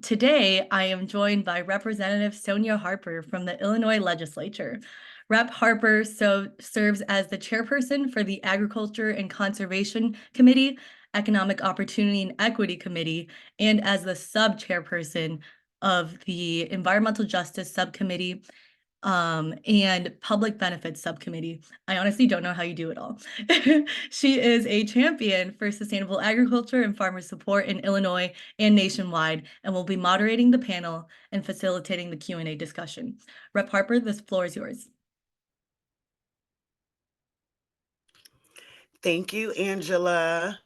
Today, I am joined by Representative Sonia Harper from the Illinois Legislature. Rep. Harper serves as the chairperson for the Agriculture and Conservation Committee, Economic Opportunity and Equity Committee, and as the sub-chairperson of the Environmental Justice Subcommittee and Public Benefits Subcommittee. I honestly don't know how you do it all. She is a champion for sustainable agriculture and farmer support in Illinois and nationwide, and will be moderating the panel and facilitating the Q&A discussion. Rep. Harper, the floor is yours. Thank you, Angela.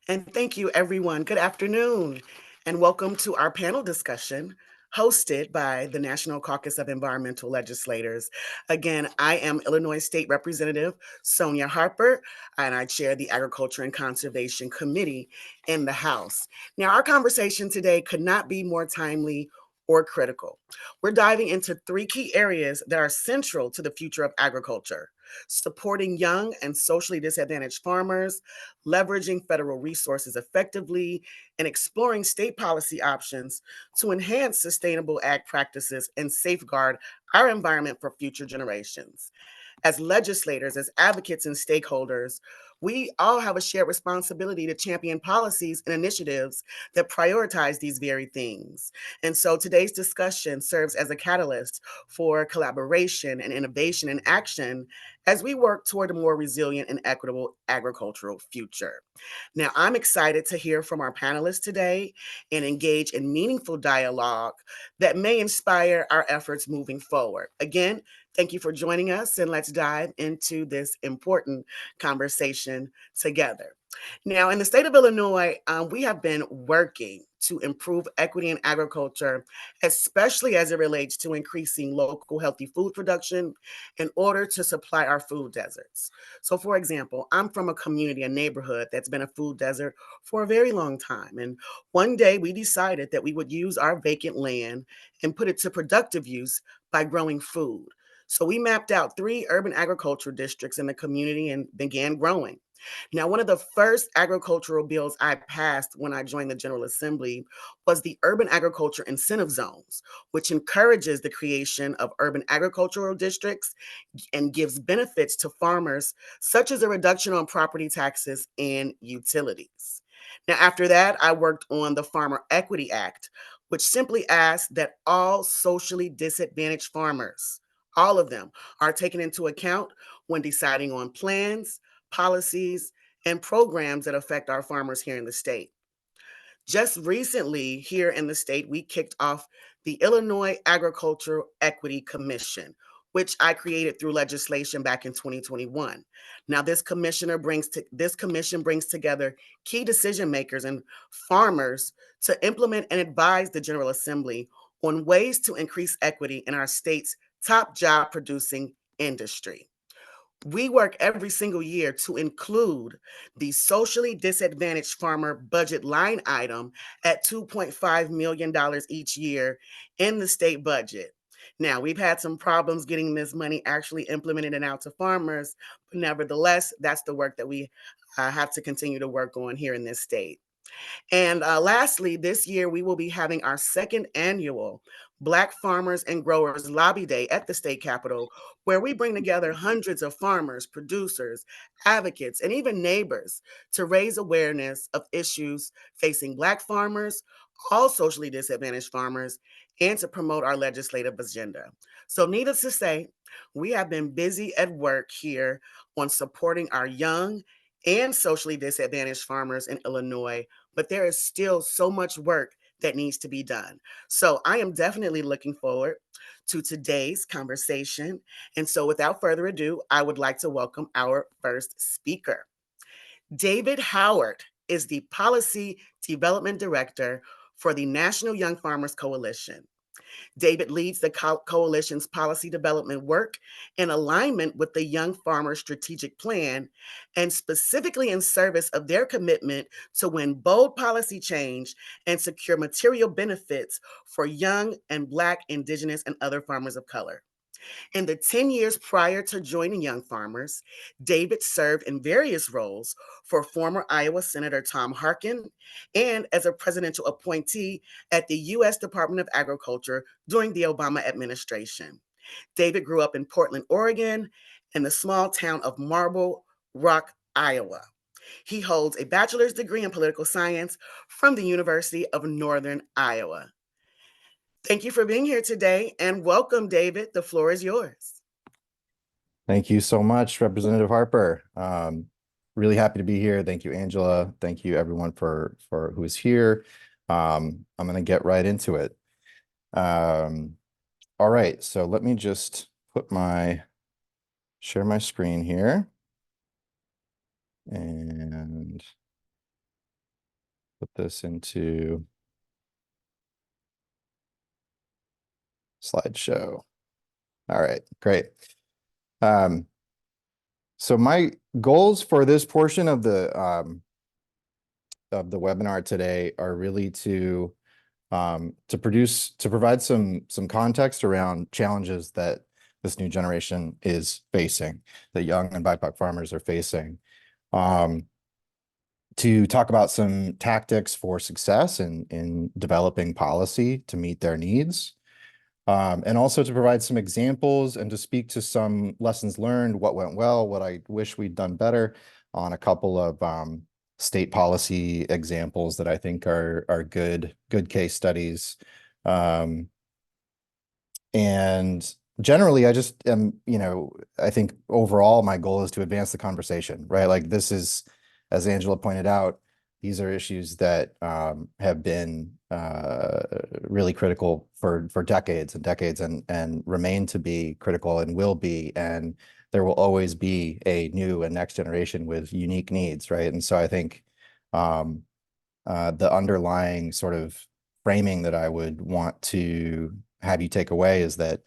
And thank you, everyone. Good afternoon, and welcome to our panel discussion hosted by the National Caucus of Environmental Legislators. Again, I am Illinois State Representative Sonia Harper, and I chair the Agriculture and Conservation Committee in the House. Now, our conversation today could not be more timely or critical. We're diving into three key areas that are central to the future of agriculture: supporting young and socially disadvantaged farmers, leveraging federal resources effectively, and exploring state policy options to enhance sustainable ag practices and safeguard our environment for future generations. As legislators, as advocates, and stakeholders, we all have a shared responsibility to champion policies and initiatives that prioritize these very things. And so today's discussion serves as a catalyst for collaboration and innovation and action as we work toward a more resilient and equitable agricultural future. Now, I'm excited to hear from our panelists today and engage in meaningful dialogue that may inspire our efforts moving forward. Again, thank you for joining us, and let's dive into this important conversation together. Now, in the state of Illinois, we have been working to improve equity in agriculture, especially as it relates to increasing local healthy food production in order to supply our food deserts. So, for example, I'm from a community, a neighborhood that's been a food desert for a very long time. And one day we decided that we would use our vacant land and put it to productive use by growing food. So we mapped out 3 urban agricultural districts in the community and began growing. Now, one of the first agricultural bills I passed when I joined the General Assembly was the Urban Agriculture Incentive Zones, which encourages the creation of urban agricultural districts and gives benefits to farmers, such as a reduction on property taxes and utilities. Now, after that, I worked on the Farmer Equity Act, which simply asks that all socially disadvantaged farmers, all of them, are taken into account when deciding on plans, policies, and programs that affect our farmers here in the state. Just recently, here in the state, we kicked off the Illinois Agricultural Equity Commission, which I created through legislation back in 2021. Now, this commission brings together key decision makers and farmers to implement and advise the General Assembly on ways to increase equity in our state's top job producing industry. We work every single year to include the socially disadvantaged farmer budget line item at $2.5 million each year in the state budget. Now, we've had some problems getting this money actually implemented and out to farmers, but nevertheless, that's the work that we have to continue to work on here in this state. And lastly, this year we will be having our second annual Black Farmers and Growers Lobby Day at the state capitol, where we bring together hundreds of farmers, producers, advocates, and even neighbors to raise awareness of issues facing Black farmers, all socially disadvantaged farmers, and to promote our legislative agenda. So, needless to say, we have been busy at work here on supporting our young and socially disadvantaged farmers in Illinois, but there is still so much work that needs to be done. So I am definitely looking forward to today's conversation. And so without further ado, I would like to welcome our first speaker. David Howard is the Policy Development Director for the National Young Farmers Coalition. David leads the coalition's policy development work in alignment with the Young Farmers Strategic Plan, and specifically in service of their commitment to win bold policy change and secure material benefits for young and Black, Indigenous, and other farmers of color. In the 10 years prior to joining Young Farmers, David served in various roles for former Iowa Senator Tom Harkin and as a presidential appointee at the U.S. Department of Agriculture during the Obama administration. David grew up in Portland, Oregon, in the small town of Marble Rock, Iowa. He holds a bachelor's degree in political science from the University of Northern Iowa. Thank you for being here today and welcome, David. The floor is yours. Thank you so much, Representative Harper. Really happy to be here. Thank you, Angela. Thank you, everyone, for who is here. I'm going to get right into it. All right, so let me just share my screen here and put this into slideshow. All right, great. So my goals for this portion of the webinar today are really to provide some context around challenges that this new generation is facing, that young and BIPOC farmers are facing, to talk about some tactics for success in developing policy to meet their needs, and also to provide some examples and to speak to some lessons learned, what went well, what I wish we'd done better on a couple of state policy examples that I think are good case studies. And generally, I just am, I think overall my goal is to advance the conversation, right? Like this is, as Angela pointed out, these are issues that have been really critical for decades and decades and remain to be critical and will be. And there will always be a new and next generation with unique needs, right? And so I think the underlying sort of framing that I would want to have you take away is that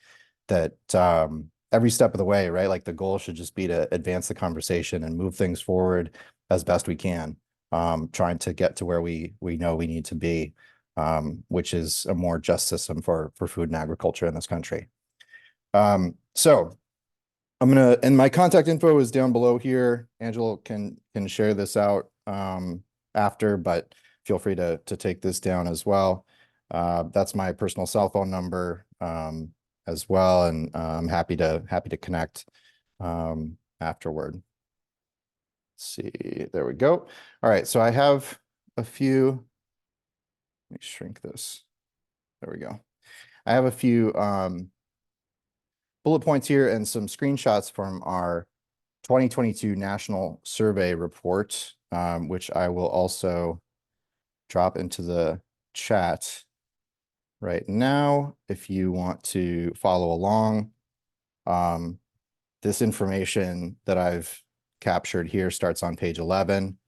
every step of the way, right? Like the goal should just be to advance the conversation and move things forward as best we can, trying to get to where we know we need to be, which is a more just system for food and agriculture in this country. So and my contact info is down below here. Angela can share this out after, but feel free to take this down as well. That's my personal cell phone number as well, and I'm happy to connect afterward. Let's see, there we go. All right, so I have a few. Let me shrink this. There we go. I have a few bullet points here and some screenshots from our 2022 National Survey Report, which I will also drop into the chat right now if you want to follow along. This information that I've captured here starts on page 11.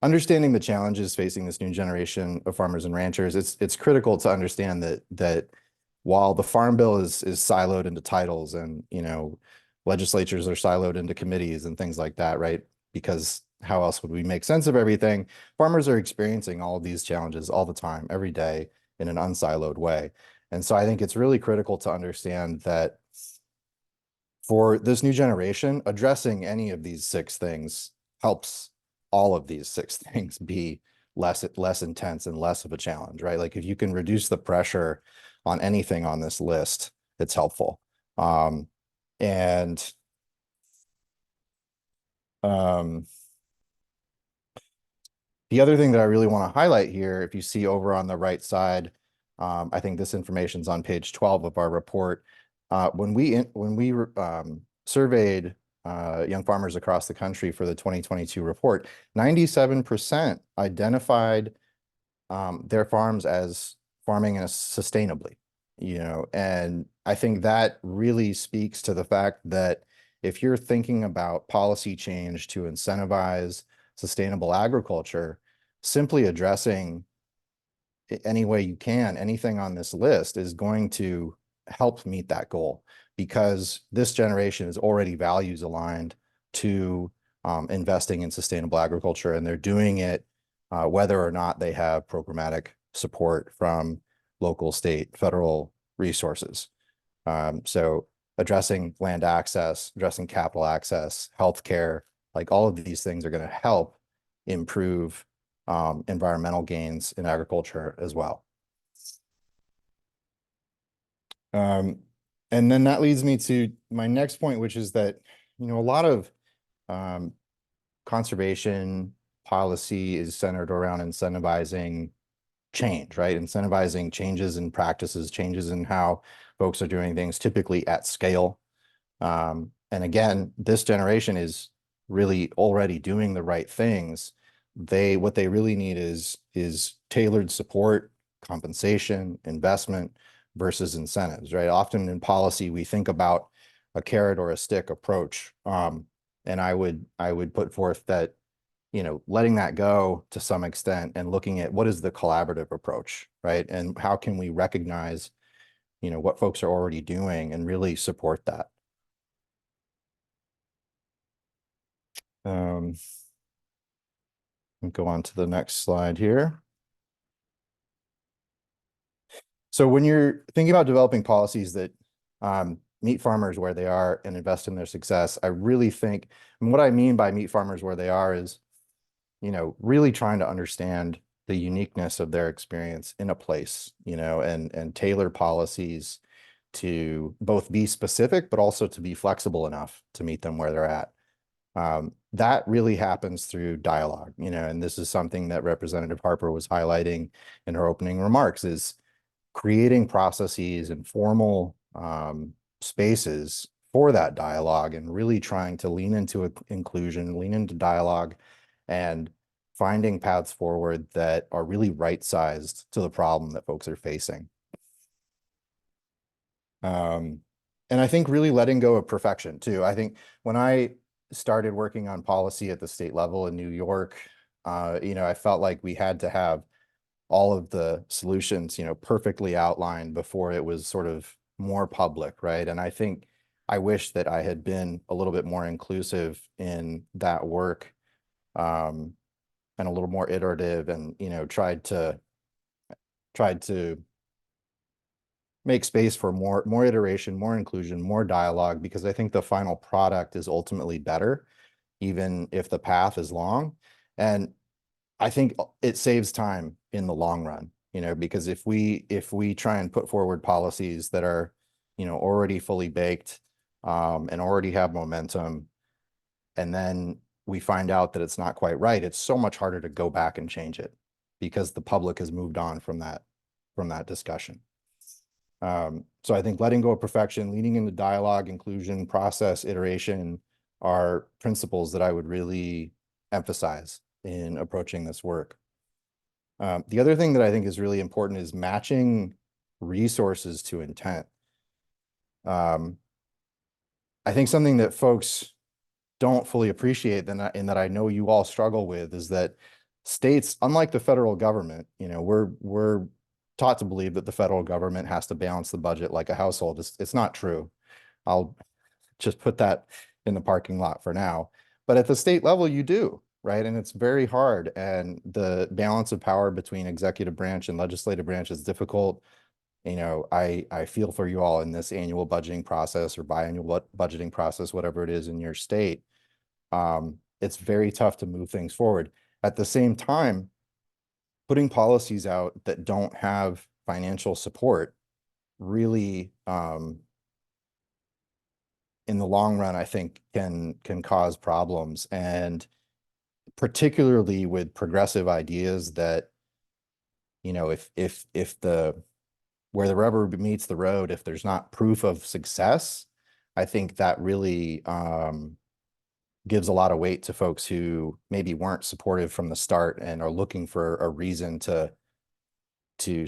Understanding the challenges facing this new generation of farmers and ranchers, it's critical to understand that while the Farm Bill is siloed into titles and legislatures are siloed into committees and things like that, right? Because how else would we make sense of everything? Farmers are experiencing all of these challenges all the time, every day, in an unsiloed way. And so I think it's really critical to understand that for this new generation, addressing any of these 6 things helps all of these 6 things be less intense and less of a challenge, right? Like if you can reduce the pressure on anything on this list, it's helpful. The other thing that I really want to highlight here, if you see over on the right side, I think this information is on page 12 of our report. When we surveyed young farmers across the country for the 2022 report, 97% identified their farms as farming sustainably, and I think that really speaks to the fact that if you're thinking about policy change to incentivize sustainable agriculture, simply addressing any way you can, anything on this list is going to help meet that goal, because this generation is already values aligned to investing in sustainable agriculture, and they're doing it whether or not they have programmatic support from local, state, federal resources. So addressing land access, addressing capital access, healthcare, like all of these things are going to help improve environmental gains in agriculture as well. And then that leads me to my next point, which is that, a lot of conservation policy is centered around incentivizing change, right? Incentivizing changes in practices, changes in how folks are doing things, typically at scale. And again, this generation is really already doing the right things. What they really need is tailored support, compensation, investment versus incentives, right? Often in policy, we think about a carrot or a stick approach. And I would put forth that, letting that go to some extent and looking at what is the collaborative approach, right? And how can we recognize, what folks are already doing and really support that. I'll go on to the next slide here. So when you're thinking about developing policies that meet farmers where they are and invest in their success, I really think, and what I mean by meet farmers where they are is, really trying to understand the uniqueness of their experience in a place, and tailor policies to both be specific, but also to be flexible enough to meet them where they're at. That really happens through dialogue, and this is something that Representative Harper was highlighting in her opening remarks, is creating processes and formal spaces for that dialogue and really trying to lean into inclusion, lean into dialogue, and finding paths forward that are really right-sized to the problem that folks are facing. And I think really letting go of perfection too. I think when I started working on policy at the state level in New York, I felt like we had to have all of the solutions, perfectly outlined before it was sort of more public, right? And I think I wish that I had been a little bit more inclusive in that work, and a little more iterative, and tried to make space for more iteration, more inclusion, more dialogue, because I think the final product is ultimately better, even if the path is long. And I think it saves time in the long run, because if we try and put forward policies that are, already fully baked, and already have momentum, and then we find out that it's not quite right, it's so much harder to go back and change it because the public has moved on from that discussion. So I think letting go of perfection, leaning into dialogue, inclusion, process, iteration are principles that I would really emphasize in approaching this work. The other thing that I think is really important is matching resources to intent. I think something that folks don't fully appreciate, and that I know you all struggle with, is that states, unlike the federal government, we're taught to believe that the federal government has to balance the budget like a household. It's not true. I'll just put that in the parking lot for now. But at the state level, you do, right? And it's very hard. And the balance of power between executive branch and legislative branch is difficult. I feel for you all in this annual budgeting process or biannual budgeting process, whatever it is in your state. It's very tough to move things forward. At the same time, putting policies out that don't have financial support really, in the long run, I think can cause problems, and particularly with progressive ideas that, if where the rubber meets the road, if there's not proof of success, I think that really gives a lot of weight to folks who maybe weren't supportive from the start and are looking for a reason to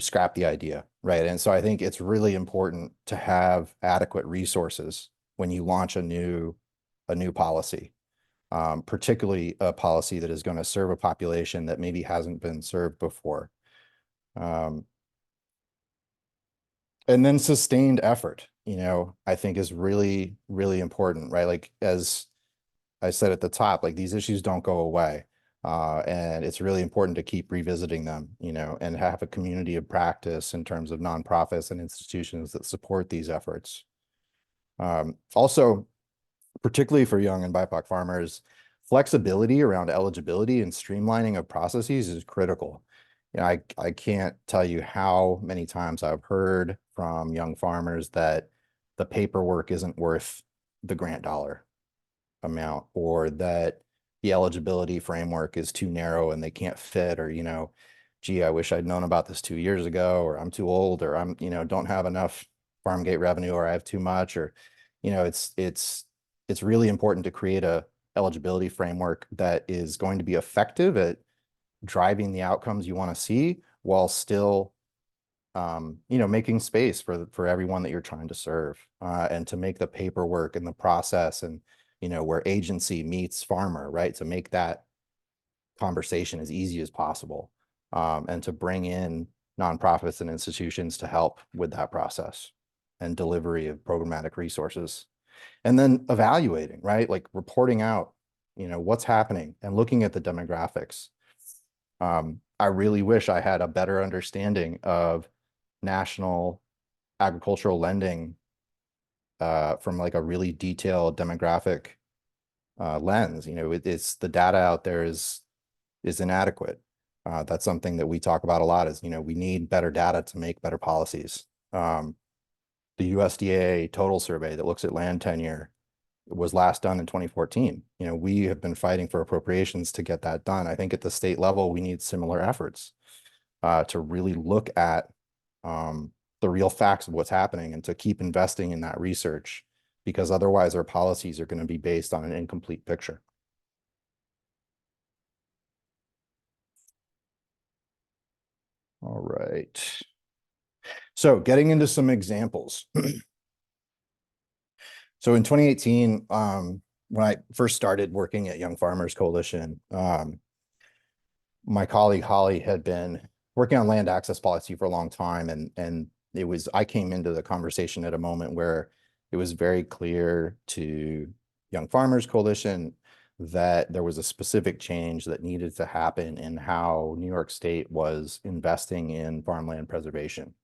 scrap the idea, right? And so I think it's really important to have adequate resources when you launch a new policy, particularly a policy that is going to serve a population that maybe hasn't been served before. And then sustained effort, I think is really, really important, right? Like, as I said at the top, like, these issues don't go away. And it's really important to keep revisiting them, and have a community of practice in terms of nonprofits and institutions that support these efforts. Also, particularly for young and BIPOC farmers, flexibility around eligibility and streamlining of processes is critical. You know, I can't tell you how many times I've heard from young farmers that the paperwork isn't worth the grant dollar amount, or that the eligibility framework is too narrow and they can't fit, or, you know, gee, I wish I'd known about this 2 years ago, or I'm too old, or I'm, you know, don't have enough farm gate revenue, or I have too much, or, you know, it's really important to create a eligibility framework that is going to be effective at driving the outcomes you want to see, while still you know, making space for everyone that you're trying to serve, and to make the paperwork and the process, and, you know, where agency meets farmer, right, to make that conversation as easy as possible, and to bring in nonprofits and institutions to help with that process and delivery of programmatic resources. And then evaluating, right, like reporting out, you know, what's happening and looking at the demographics. I really wish I had a better understanding of national agricultural lending from like a really detailed demographic lens. You know, it's the data out there is inadequate. That's something that we talk about a lot, is, you know, we need better data to make better policies. The USDA total survey that looks at land tenure was last done in 2014. You know, we have been fighting for appropriations to get that done. I think at the state level, we need similar efforts to really look at the real facts of what's happening, and to keep investing in that research, because otherwise our policies are going to be based on an incomplete picture. All right. So getting into some examples. So in 2018, when I first started working at Young Farmers Coalition, my colleague Holly had been working on land access policy for a long time, and I came into the conversation at a moment where it was very clear to Young Farmers Coalition that there was a specific change that needed to happen in how New York State was investing in farmland preservation.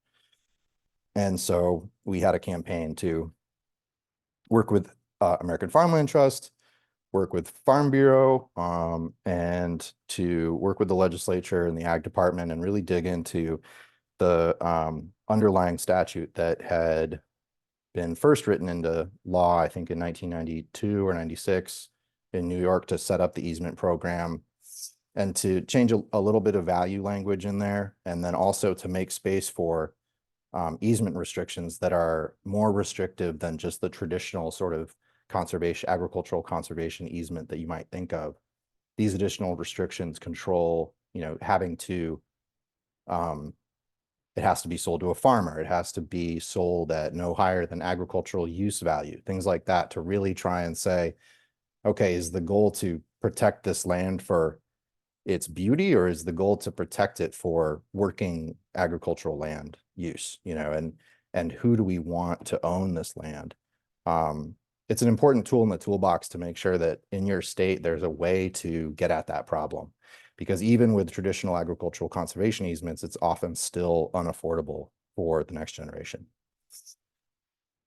And so we had a campaign to work with American Farmland Trust, work with Farm Bureau, and to work with the legislature and the Ag Department, and really dig into the underlying statute that had been first written into law, I think in 1992 or 96 in New York, to set up the easement program, and to change a little bit of value language in there, and then also to make space for easement restrictions that are more restrictive than just the traditional sort of agricultural conservation easement that you might think of. These additional restrictions control, you know, having to, it has to be sold to a farmer. It has to be sold at no higher than agricultural use value, things like that, to really try and say, okay, is the goal to protect this land for its beauty, or is the goal to protect it for working agricultural land use, you know, and who do we want to own this land? It's an important tool in the toolbox to make sure that in your state, there's a way to get at that problem, because even with traditional agricultural conservation easements, it's often still unaffordable for the next generation.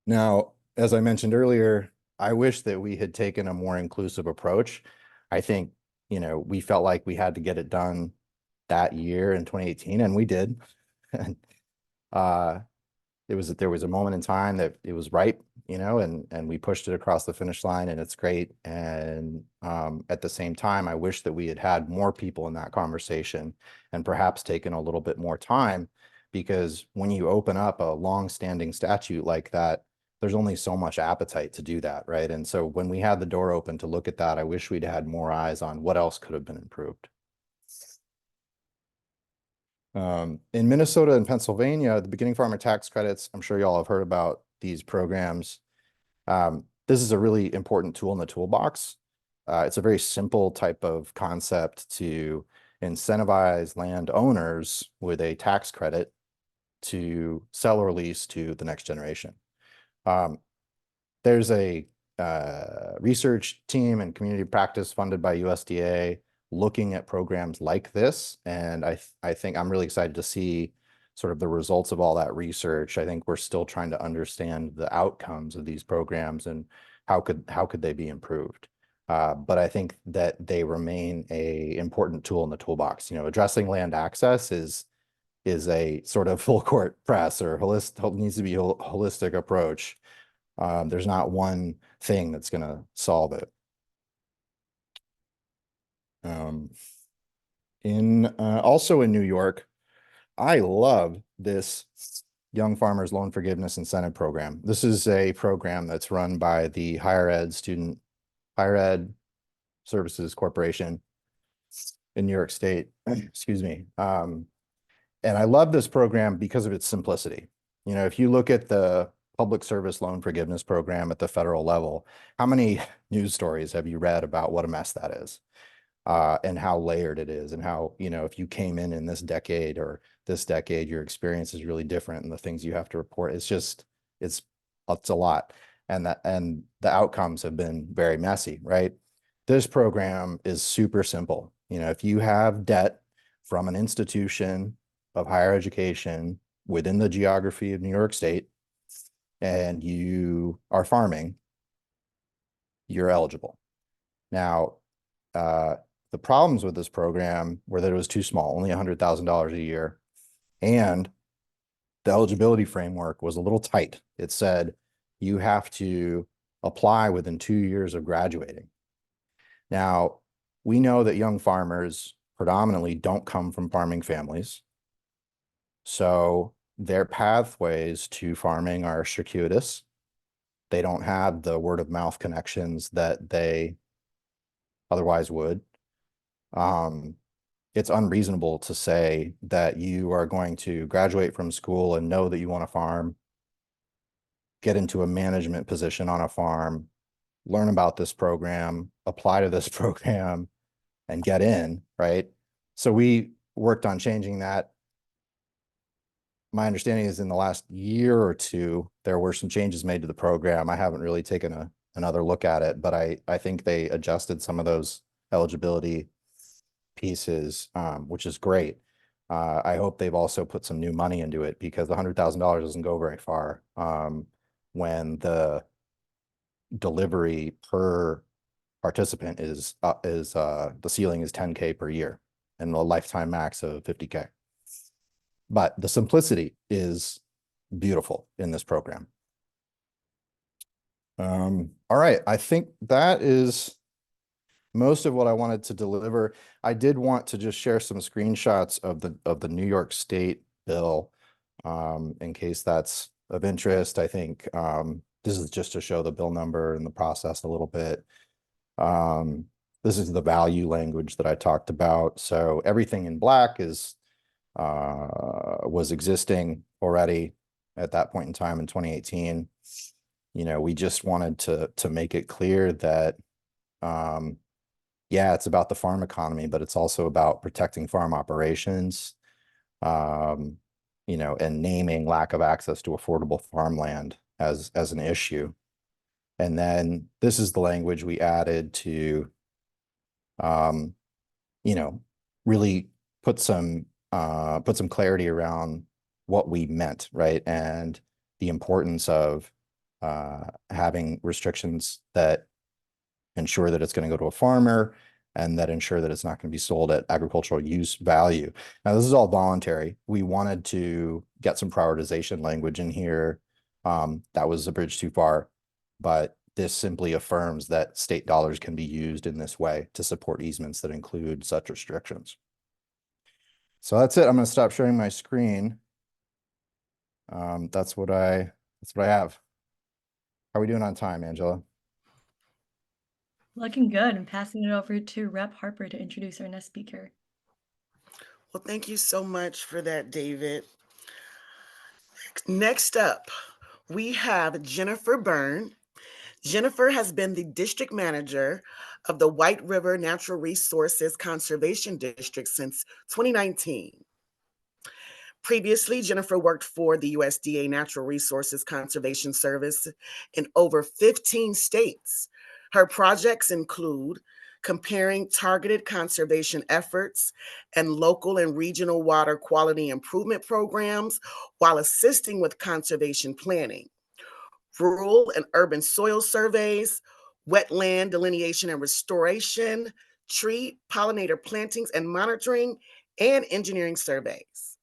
Now, as I mentioned earlier, I wish that we had taken a more inclusive approach. I think, you know, we felt like we had to get it done that year in 2018, and we did. And there was a moment in time that it was ripe, you know, and we pushed it across the finish line, and it's great. And at the same time, I wish that we had had more people in that conversation, and perhaps taken a little bit more time, because when you open up a long-standing statute like that, there's only so much appetite to do that, right? And so when we had the door open to look at that, I wish we'd had more eyes on what else could have been improved. In Minnesota and Pennsylvania, the beginning farmer tax credits, I'm sure y'all have heard about these programs. This is a really important tool in the toolbox. It's a very simple type of concept to incentivize landowners with a tax credit to sell or lease to the next generation. There's a research team and community practice funded by USDA looking at programs like this, and I think I'm really excited to see sort of the results of all that research. I think we're still trying to understand the outcomes of these programs and how could they be improved. But I think that they remain a important tool in the toolbox. You know, addressing land access is a sort of full court press or needs to be a holistic approach. There's not one thing that's going to solve it. Also in New York, I love this Young Farmers Loan Forgiveness Incentive Program. This is a program that's run by the Higher Ed Services Corporation in New York State. Excuse me. And I love this program because of its simplicity. You know, if you look at the Public Service Loan Forgiveness Program at the federal level, how many news stories have you read about what a mess that is? And how layered it is, and how, you know, if you came in this decade or this decade, your experience is really different, and the things you have to report, it's a lot, and the outcomes have been very messy, right? This program is super simple. You know, if you have debt from an institution of higher education within the geography of New York State, and you are farming, you're eligible. Now, the problems with this program were that it was too small, only $100,000 a year. And the eligibility framework was a little tight. It said you have to apply within 2 years of graduating. Now, we know that young farmers predominantly don't come from farming families. So their pathways to farming are circuitous. They don't have the word of mouth connections that they otherwise would. It's unreasonable to say that you are going to graduate from school and know that you want to farm, get into a management position on a farm, learn about this program, apply to this program, and get in, right? So we worked on changing that. My understanding is in the last year or two, there were some changes made to the program. I haven't really taken another look at it, but I think they adjusted some of those eligibility pieces, which is great. I hope they've also put some new money into it, because $100,000 doesn't go very far when the delivery per participant is the ceiling is 10K per year and the lifetime max of 50K. But the simplicity is beautiful in this program. All right, I think that is most of what I wanted to deliver. I did want to just share some screenshots of the New York State bill, in case that's of interest. I think this is just to show the bill number and the process a little bit. This is the value language that I talked about. So everything in black is was existing already at that point in time in 2018. You know, we just wanted to make it clear that yeah, it's about the farm economy, but it's also about protecting farm operations, you know, and naming lack of access to affordable farmland as an issue. And then this is the language we added to, you know, really put some clarity around what we meant, right? And the importance of having restrictions that ensure that it's going to go to a farmer, and that ensure that it's not going to be sold at agricultural use value. Now, this is all voluntary. We wanted to get some prioritization language in here. That was a bridge too far, but this simply affirms that state dollars can be used in this way to support easements that include such restrictions. So that's it. I'm going to stop sharing my screen. That's what I have. How are we doing on time, Angela? Looking good. And passing it over to Rep. Harper to introduce our next speaker. Well, thank you so much for that, David. Next up, we have Jennifer Byrne. Jennifer has been the district manager of the White River Natural Resources Conservation District since 2019. Previously, Jennifer worked for the USDA Natural Resources Conservation Service in over 15 states. Her projects include comparing targeted conservation efforts and local and regional water quality improvement programs while assisting with conservation planning, rural and urban soil surveys, wetland delineation and restoration, tree pollinator plantings and monitoring, and engineering surveys.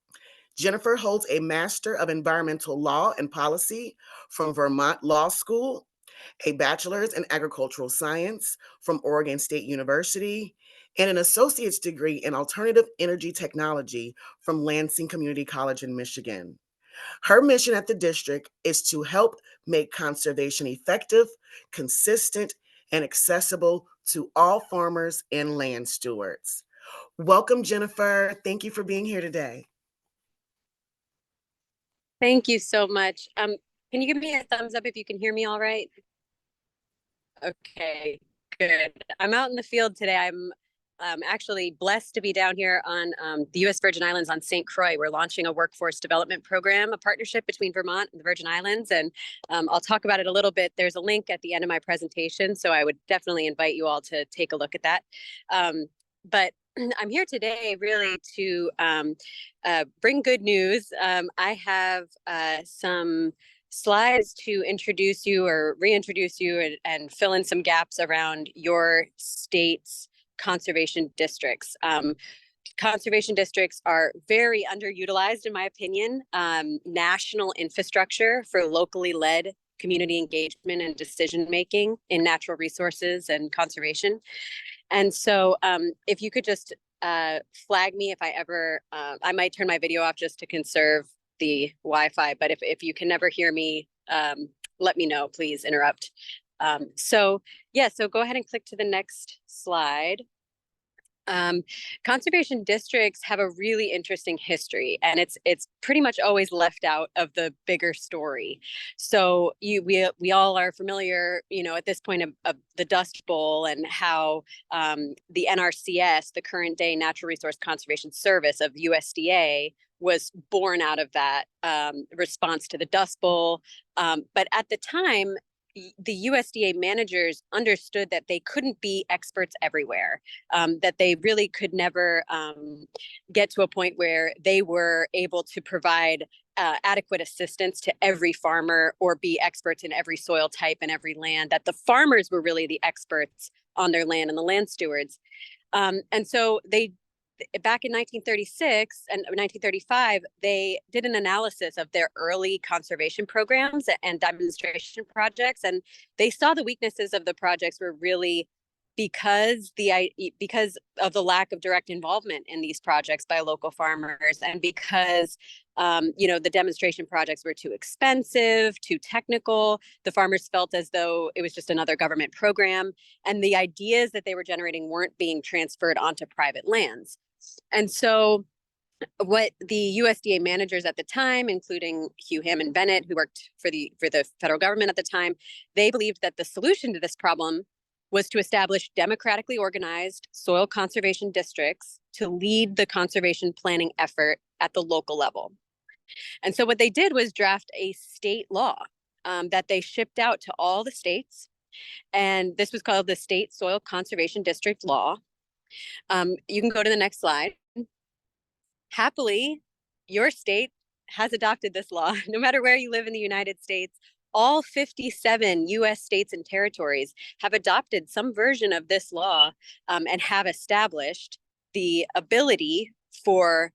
Jennifer holds a Master of Environmental Law and Policy from Vermont Law School, a bachelor's in agricultural science from Oregon State University, and an associate's degree in alternative energy technology from Lansing Community College in Michigan. Her mission at the district is to help make conservation effective, consistent, and accessible to all farmers and land stewards. Welcome, Jennifer. Thank you for being here today. Thank you so much. Can you give me a thumbs up if you can hear me all right? Okay, good. I'm out in the field today. I'm actually blessed to be down here on the U.S. Virgin Islands on St. Croix. We're launching a workforce development program, a partnership between Vermont and the Virgin Islands, and I'll talk about it a little bit. There's a link at the end of my presentation, so I would definitely invite you all to take a look at that. But I'm here today really to bring good news. I have some slides to introduce you or reintroduce you and fill in some gaps around your state's conservation districts. Conservation districts are very underutilized, in my opinion. National infrastructure for locally led community engagement and decision-making in natural resources and conservation. And so if you could just flag me if I ever, I might turn my video off just to conserve the Wi-Fi, but if you can never hear me, let me know, please interrupt. So go ahead and click to the next slide. Conservation districts have a really interesting history, and it's pretty much always left out of the bigger story. So we all are familiar, at this point of the Dust Bowl and how the NRCS, the current day Natural Resource Conservation Service of USDA, was born out of that response to the Dust Bowl. But at the time, the USDA managers understood that they couldn't be experts everywhere, that they really could never get to a point where they were able to provide adequate assistance to every farmer or be experts in every soil type and every land, that the farmers were really the experts on their land and the land stewards. And so they, back in 1936 and 1935, they did an analysis of their early conservation programs and demonstration projects, and they saw the weaknesses of the projects were really because of the lack of direct involvement in these projects by local farmers, and because the demonstration projects were too expensive, too technical. The farmers felt as though it was just another government program, and the ideas that they were generating weren't being transferred onto private lands. And so what the USDA managers at the time, including Hugh Hammond Bennett, who worked for the federal government at the time, they believed that the solution to this problem was to establish democratically organized soil conservation districts to lead the conservation planning effort at the local level. And so what they did was draft a state law that they shipped out to all the states. And this was called the State Soil Conservation District Law. You can go to the next slide. Happily, your state has adopted this law. No matter where you live in the United States, all 57 US states and territories have adopted some version of this law and have established the ability for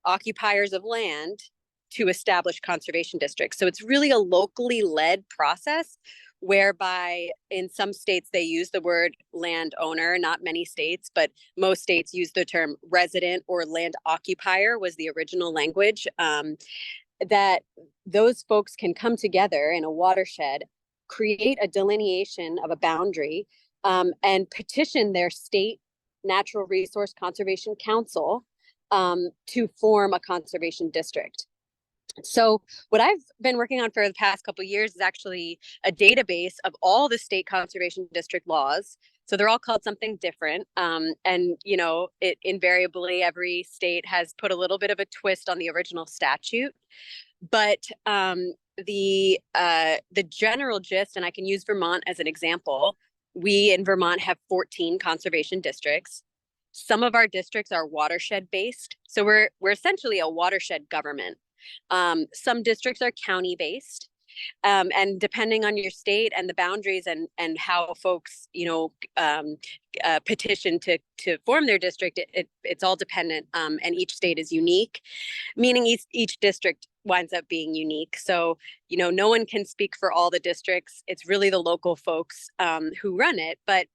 occupiers of land to establish conservation districts. So it's really a locally led process, whereby in some states they use the word landowner, not many states, but most states use the term resident or land occupier was the original language, that those folks can come together in a watershed, create a delineation of a boundary, and petition their state natural resource conservation council to form a conservation district. So what I've been working on for the past couple of years is actually a database of all the state conservation district laws. So they're all called something different. And, it invariably, every state has put a little bit of a twist on the original statute. But the general gist, and I can use Vermont as an example, we in Vermont have 14 conservation districts. Some of our districts are watershed based. So we're essentially a watershed government. Some districts are county based. And depending on your state and the boundaries and how folks, petition to form their district, it's all dependent. And each state is unique, meaning each district winds up being unique. So, no one can speak for all the districts. It's really the local folks who run it. But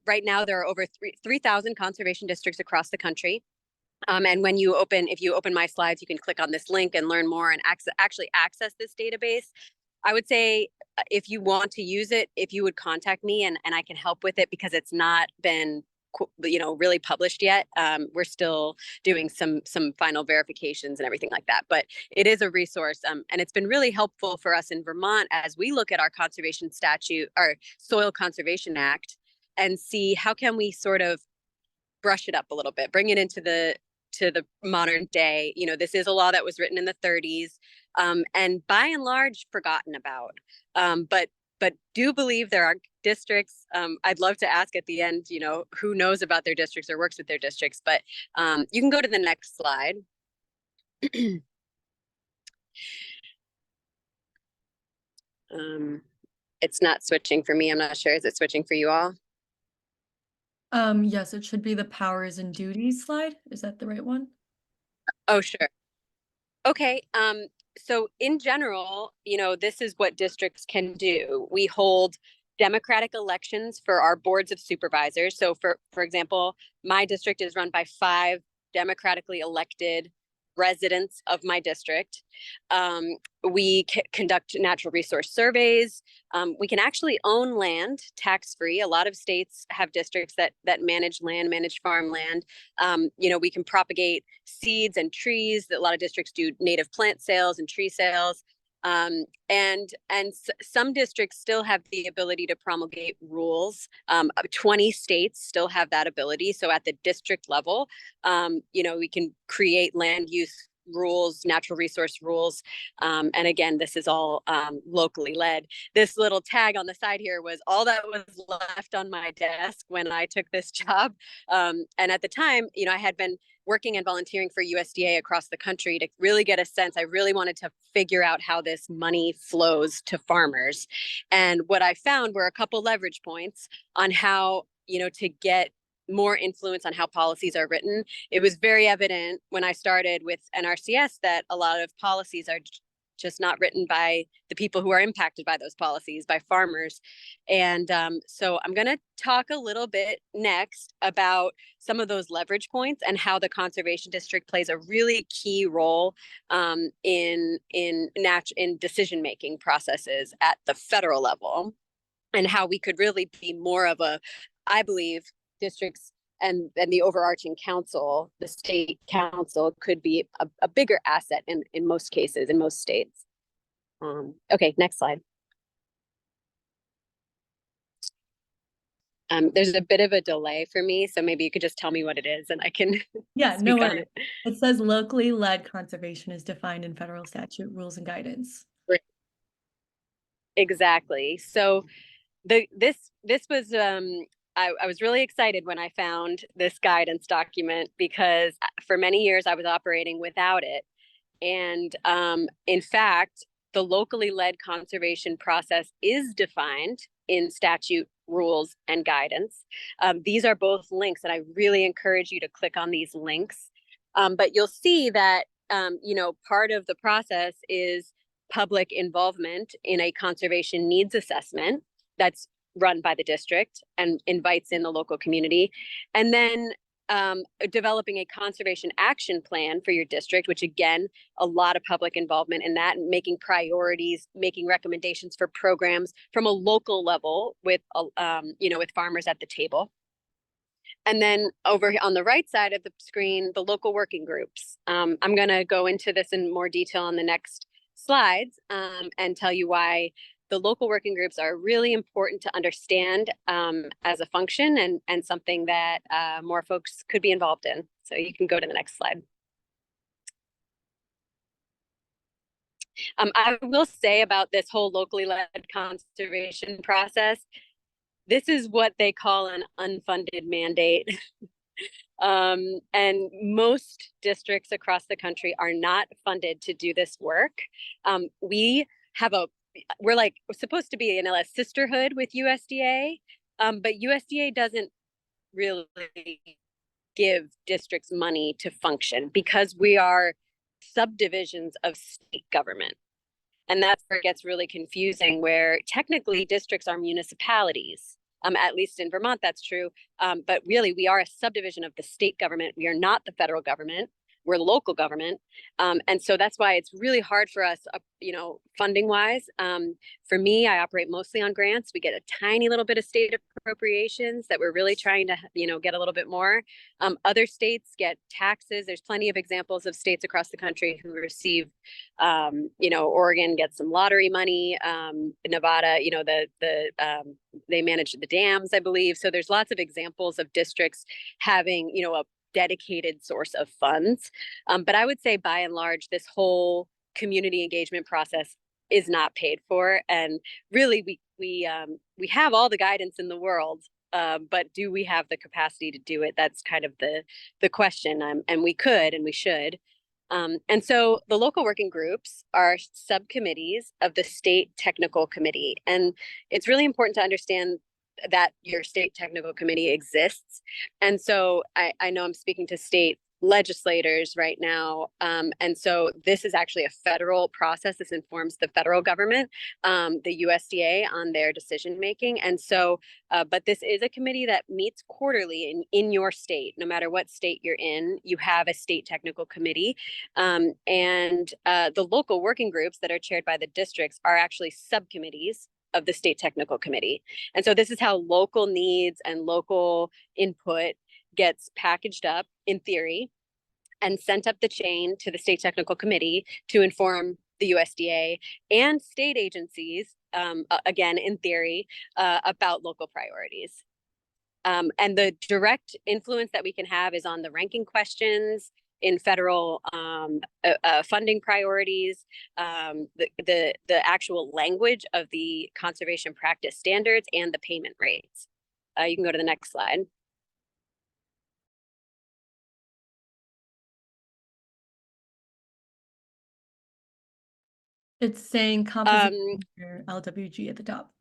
right now there are over 3,000 conservation districts across the country. And if you open my slides, you can click on this link and learn more and actually access this database. I would say if you want to use it, if you would contact me and I can help with it, because it's not been really published yet. We're still doing some final verifications and everything like that, but it is a resource. And it's been really helpful for us in Vermont as we look at our conservation statute, our Soil Conservation Act, and see how can we sort of brush it up a little bit, bring it into the modern day. This is a law that was written in the 30s, and by and large forgotten about. But do believe there are districts. I'd love to ask at the end, who knows about their districts or works with their districts, but you can go to the next slide. It's not switching for me. I'm not sure. Is it switching for you all? Yes, it should be the powers and duties slide. Is that the right one? Oh, sure. Okay. So in general, this is what districts can do. We hold democratic elections for our boards of supervisors. So for example, my district is run by 5 democratically elected residents of my district. We conduct natural resource surveys. We can actually own land tax-free. A lot of states have districts that manage land, manage farmland. We can propagate seeds and trees. A lot of districts do native plant sales and tree sales. And some districts still have the ability to promulgate rules. 20 states still have that ability. So at the district level, we can create land use rules, natural resource rules. And again, this is all locally led. This little tag on the side here was all that was left on my desk when I took this job. And at the time, I had been working and volunteering for USDA across the country to really get a sense. I really wanted to figure out how this money flows to farmers. And what I found were a couple leverage points on how, to get more influence on how policies are written. It was very evident when I started with NRCS that a lot of policies are just not written by the people who are impacted by those policies, by farmers. And so I'm going to talk a little bit next about some of those leverage points and how the conservation district plays a really key role in decision-making processes at the federal level, and how we could really be more of I believe, districts and the overarching council, the state council, could be a bigger asset in most cases, in most states. Okay, next slide. There's a bit of a delay for me, so maybe you could just tell me what it is and I can No worries. It says locally led conservation is defined in federal statute, rules, and guidance. Right. Exactly. So this was I was really excited when I found this guidance document, because for many years I was operating without it. And in fact, the locally led conservation process is defined in statute, rules, and guidance. These are both links, and I really encourage you to click on these links. But you'll see that, part of the process is public involvement in a conservation needs assessment that's run by the district and invites in the local community. And then developing a conservation action plan for your district, which again, a lot of public involvement in that, and making priorities, making recommendations for programs from a local level with farmers at the table. And then over on the right side of the screen, the local working groups. I'm going to go into this in more detail on the next slides and tell you why the local working groups are really important to understand as a function, and something that more folks could be involved in. So you can go to the next slide. I will say about this whole locally led conservation process, this is what they call an unfunded mandate. And most districts across the country are not funded to do this work. We're supposed to be in a sisterhood with USDA, but USDA doesn't really give districts money to function because we are subdivisions of state government. And that's where it gets really confusing, where technically districts are municipalities. At least in Vermont, that's true. But really, we are a subdivision of the state government. We are not the federal government. We're local government. And so that's why it's really hard for us, funding wise. For me, I operate mostly on grants. We get a tiny little bit of state appropriations that we're really trying to, get a little bit more. Other states get taxes. There's plenty of examples of states across the country who receive, Oregon gets some lottery money. Nevada, they manage the dams, I believe. So there's lots of examples of districts having, a dedicated source of funds. But I would say by and large, this whole community engagement process is not paid for. And really, we have all the guidance in the world, but do we have the capacity to do it? That's kind of the question. And we could and we should. And so the local working groups are subcommittees of the state technical committee. And it's really important to understand that your state technical committee exists. And so I know I'm speaking to state legislators right now. And so this is actually a federal process. This informs the federal government, the USDA, on their decision making. And so, but this is a committee that meets quarterly in your state. No matter what state you're in, you have a state technical committee. And the local working groups that are chaired by the districts are actually subcommittees of the state technical committee. And so this is how local needs and local input gets packaged up in theory and sent up the chain to the state technical committee to inform the USDA and state agencies, again, in theory, about local priorities. And the direct influence that we can have is on the ranking questions in federal funding priorities, the actual language of the conservation practice standards, and the payment rates. You can go to the next slide. It's saying composition LWG at the top.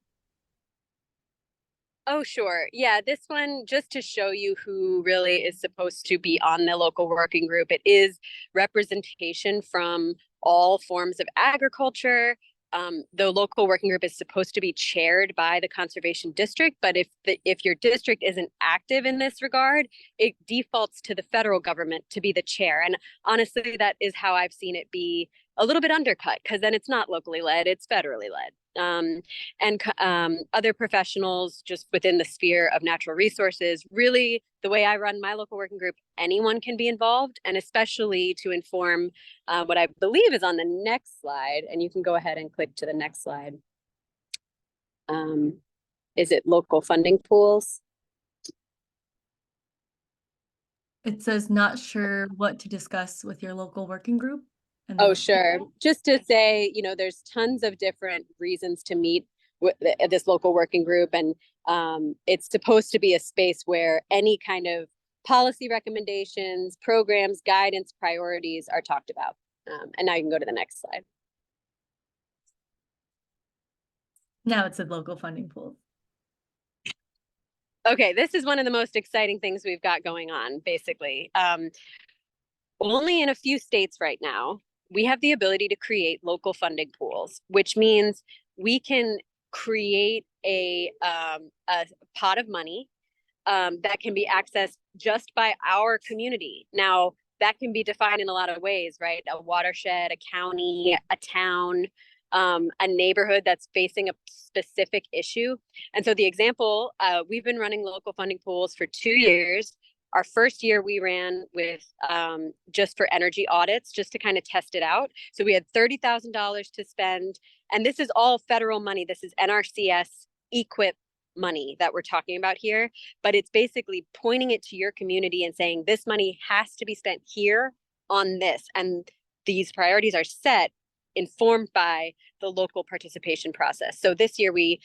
Oh, sure. Yeah, this one, just to show you who really is supposed to be on the local working group, it is representation from all forms of agriculture. The local working group is supposed to be chaired by the conservation district, but if your district isn't active in this regard, it defaults to the federal government to be the chair. And honestly, that is how I've seen it be a little bit undercut, because then it's not locally led, it's federally led. And other professionals just within the sphere of natural resources, really the way I run my local working group, anyone can be involved, and especially to inform what I believe is on the next slide. And you can go ahead and click to the next slide. Is it local funding pools? It says not sure what to discuss with your local working group. Oh, sure. Just to say, there's tons of different reasons to meet with this local working group. And it's supposed to be a space where any kind of policy recommendations, programs, guidance, priorities are talked about. And now you can go to the next slide. Now it's a local funding pool. Okay, this is one of the most exciting things we've got going on, basically. Only in a few states right now, we have the ability to create local funding pools, which means we can create a pot of money that can be accessed just by our community. Now, that can be defined in a lot of ways, right? A watershed, a county, a town, a neighborhood that's facing a specific issue. And so the example, we've been running local funding pools for 2 years. Our first year we ran with just for energy audits, just to kind of test it out. So we had $30,000 to spend, and this is all federal money. This is NRCS EQIP money that we're talking about here, but it's basically pointing it to your community and saying this money has to be spent here on this. And these priorities are set informed by the local participation process. So this year we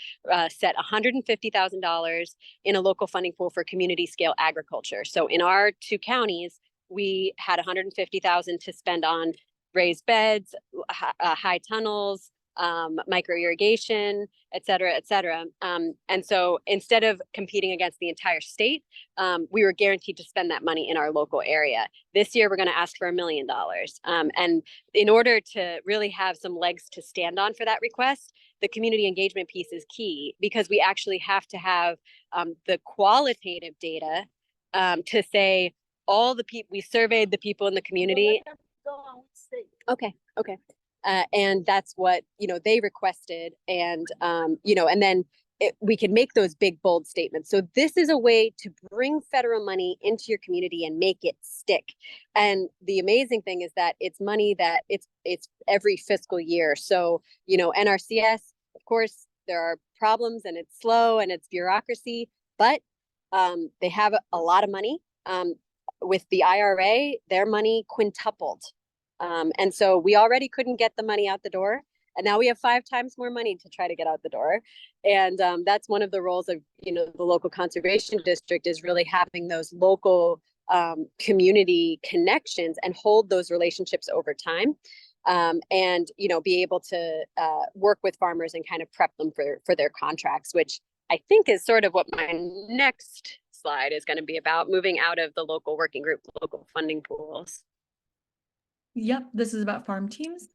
set $150,000 in a local funding pool for community scale agriculture. So in our 2 counties, we had $150,000 to spend on raised beds, high tunnels, micro irrigation, et cetera, et cetera. And so instead of competing against the entire state, we were guaranteed to spend that money in our local area. This year, we're going to ask for $1 million. And in order to really have some legs to stand on for that request, the community engagement piece is key, because we actually have to have the qualitative data to say all the people, we surveyed the people in the community. Okay. And that's what, they requested. And, and then we can make those big, bold statements. So this is a way to bring federal money into your community and make it stick. And the amazing thing is that it's money that it's every fiscal year. So, NRCS, of course, there are problems and it's slow and it's bureaucracy, but they have a lot of money. With the IRA, their money quintupled. And so we already couldn't get the money out the door. And now we have 5 times more money to try to get out the door. And that's one of the roles of, the local conservation district, is really having those local community connections and hold those relationships over time. And, be able to work with farmers and kind of prep them for their contracts, which I think is sort of what my next slide is going to be about, moving out of the local working group, local funding pools. Yep, this is about farm teams.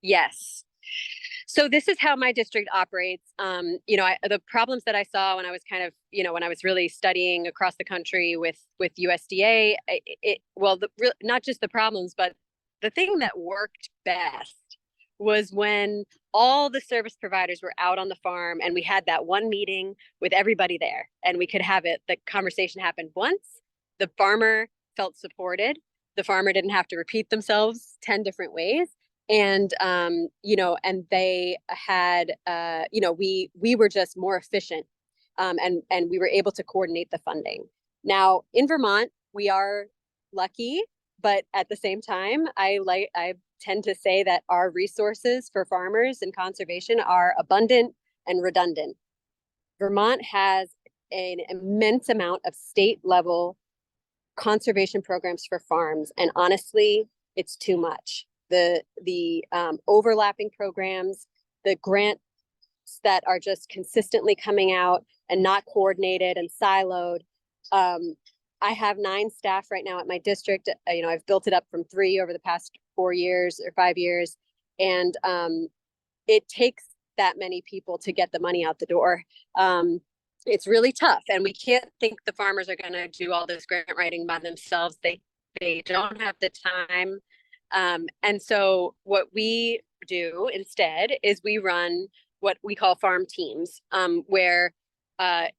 Yes. So this is how my district operates. The problems that I saw when I was kind of, when I was really studying across the country with USDA, not just the problems, but the thing that worked best was when all the service providers were out on the farm and we had that one meeting with everybody there, and we could have the conversation happened once. The farmer felt supported. The farmer didn't have to repeat themselves 10 different ways. And, and they had, we were just more efficient, and we were able to coordinate the funding. Now in Vermont, we are lucky, but at the same time, I tend to say that our resources for farmers and conservation are abundant and redundant. Vermont has an immense amount of state level conservation programs for farms. And honestly, it's too much. The overlapping programs, the grants that are just consistently coming out and not coordinated and siloed. I have 9 staff right now at my district. I've built it up from 3 over the past 4 years or 5 years. And it takes that many people to get the money out the door. It's really tough. And we can't think the farmers are going to do all this grant writing by themselves. They don't have the time. And so what we do instead is we run what we call farm teams, where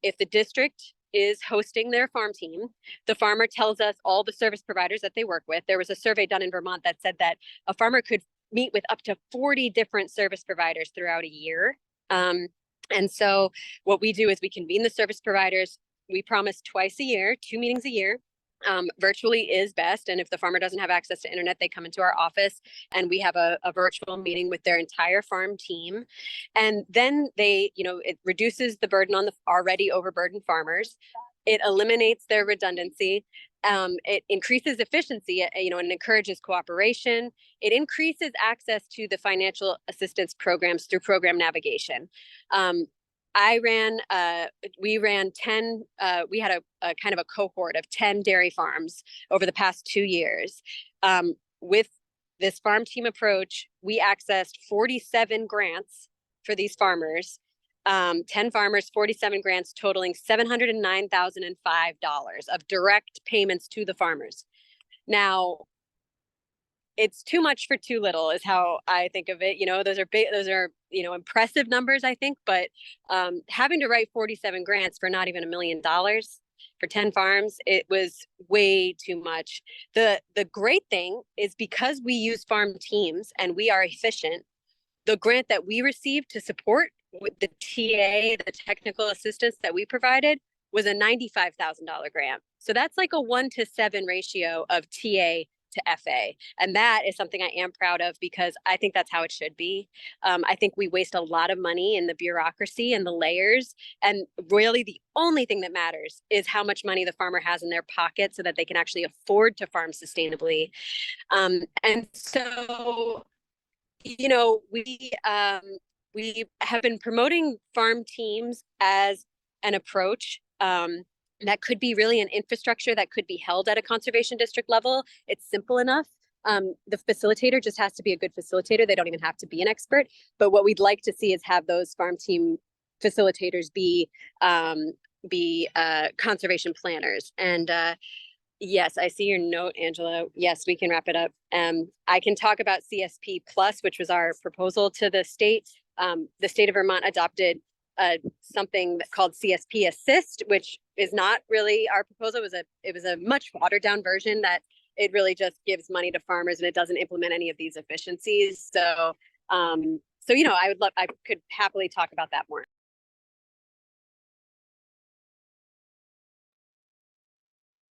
if the district is hosting their farm team, the farmer tells us all the service providers that they work with. There was a survey done in Vermont that said that a farmer could meet with up to 40 different service providers throughout a year. And so what we do is we convene the service providers. We promise twice a year, 2 meetings a year. Virtually is best. And if the farmer doesn't have access to internet, they come into our office and we have a virtual meeting with their entire farm team. And then it reduces the burden on the already overburdened farmers. It eliminates their redundancy. It increases efficiency, and encourages cooperation. It increases access to the financial assistance programs through program navigation. We ran 10, we had a kind of a cohort of 10 dairy farms over the past 2 years. With this farm team approach, we accessed 47 grants for these farmers, 10 farmers, 47 grants totaling $709,005 of direct payments to the farmers. Now, it's too much for too little is how I think of it. Those are big, impressive numbers, I think, but having to write 47 grants for not even $1 million for 10 farms, it was way too much. The great thing is because we use farm teams and we are efficient, the grant that we received to support with the TA, the technical assistance that we provided, was a $95,000 grant. So that's like a 1-to-7 ratio of TA to FA. And that is something I am proud of, because I think that's how it should be. I think we waste a lot of money in the bureaucracy and the layers. And really the only thing that matters is how much money the farmer has in their pocket so that they can actually afford to farm sustainably. And so, you know, we have been promoting farm teams as an approach that could be really an infrastructure that could be held at a conservation district level. It's simple enough. The facilitator just has to be a good facilitator. They don't even have to be an expert. But what we'd like to see is have those farm team facilitators be conservation planners. And yes, I see your note, Angela. Yes, we can wrap it up. I can talk about CSP Plus, which was our proposal to the state. The state of Vermont adopted something called CSP Assist, which is not really our proposal. It was a much watered down version that it really just gives money to farmers and it doesn't implement any of these efficiencies. So, you know, I could happily talk about that more.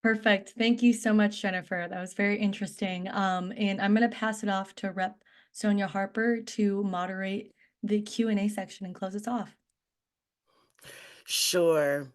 Perfect. Thank you so much, Jennifer. That was very interesting. And I'm going to pass it off to Rep. Sonia Harper to moderate the Q&A section and close us off. Sure.